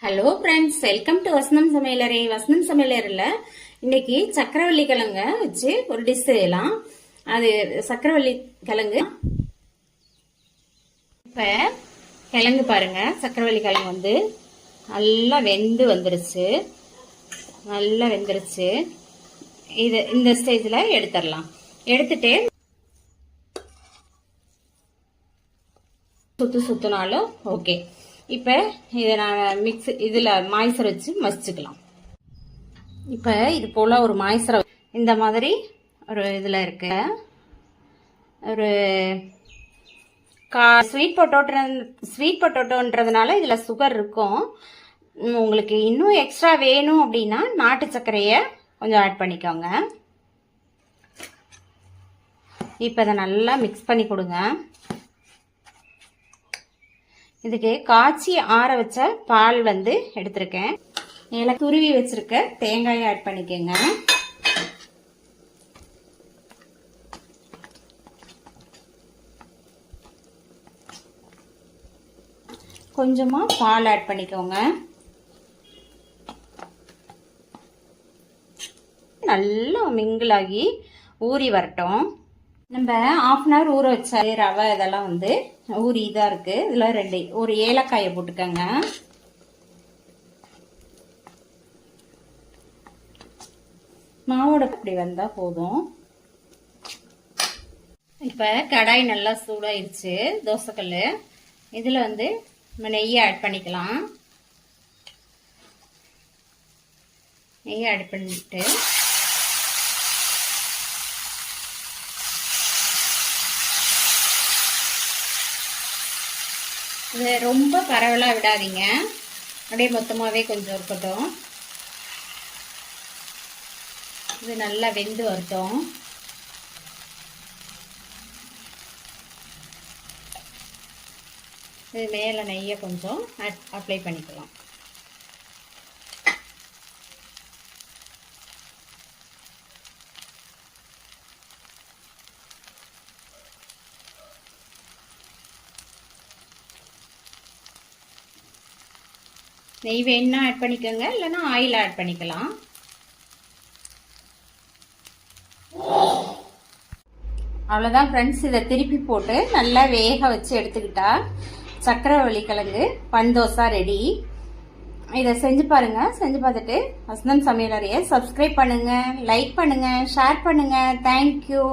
Hello friends, welcome to வசனம் சமையலறை. வசனம் சமையலறையில் இன்னைக்கு சக்கரவள்ளி கிழங்க வச்சு ஒரு டிஷ் செய்யலாம். அது சக்கரவள்ளி கிழங்கு. இப்போ கிழங்கு பாருங்க, சக்கரவள்ளி கிழங்கு வந்து நல்லா வெந்துருச்சு. இது இந்த ஸ்டேஜில் எடுத்துடலாம். எடுத்துட்டு சுத்தினாலும் ஓகே. இப்போ இதை நான் இதில் மாய்சர் வச்சு மசிச்சுக்கலாம். இப்போ இது போல் ஒரு மாய்சரை இந்த மாதிரி ஒரு இதில் இருக்கு. ஒரு ஸ்வீட் பொட்டோட்டோன்றதுனால இதில் சுகர் இருக்கும். உங்களுக்கு இன்னும் எக்ஸ்ட்ரா வேணும் அப்படின்னா நாட்டு சர்க்கரையை கொஞ்சம் ஆட் பண்ணிக்கோங்க. இப்போ இதை நல்லா மிக்ஸ் பண்ணி கொடுங்க. இதுக்கு காய்ச்சி ஆற வச்ச பால் வந்து எடுத்திருக்கேன். இதில் துருவி வச்சிருக்க தேங்காயை ஆட் பண்ணிக்கோங்க. கொஞ்சமாக பால் ஆட் பண்ணிக்கோங்க. நல்லா மிங்கிள் ஆகி ஊறி வரட்டும். நம்ம 1/2 hour ஊற வச்ச ரவை இதெல்லாம் வந்து ஊறி இதாக இருக்கு. இதில் ஒரு ஏலக்காயை போட்டுக்கோங்க. மாவோட இப்படி வந்தால் போதும். இப்போ கடாய் நல்லா சூடாயிருச்சு. தோசைக்கல் இதில் வந்து நம்ம நெய்யை ஆட் பண்ணிக்கலாம். நெய்யை ஆட் பண்ணிட்டு இது ரொம்ப பரவலாக விடாதீங்க, அப்படியே மொத்தமாகவே கொஞ்சம் இருக்கட்டும். இது நல்லா வெந்து வரட்டும். இது மேலே நெய்யை கொஞ்சம் அப்ளை பண்ணிக்கலாம். நெய் வேணும்னா ஆட் பண்ணிக்கோங்க, இல்லைன்னா ஆயில் ஆட் பண்ணிக்கலாம். அவ்வளோதான் ஃப்ரெண்ட்ஸ். இதை திருப்பி போட்டு நல்லா வேக வச்சு எடுத்துக்கிட்டா சக்கரவள்ளி கிழங்கு பந்தோசா ரெடி. இதை செஞ்சு பாருங்க. செஞ்சு பார்த்துட்டு வசனம் சமையலறையை சப்ஸ்கிரைப் பண்ணுங்க, லைக் பண்ணுங்க, ஷேர் பண்ணுங்க. தேங்க்யூ.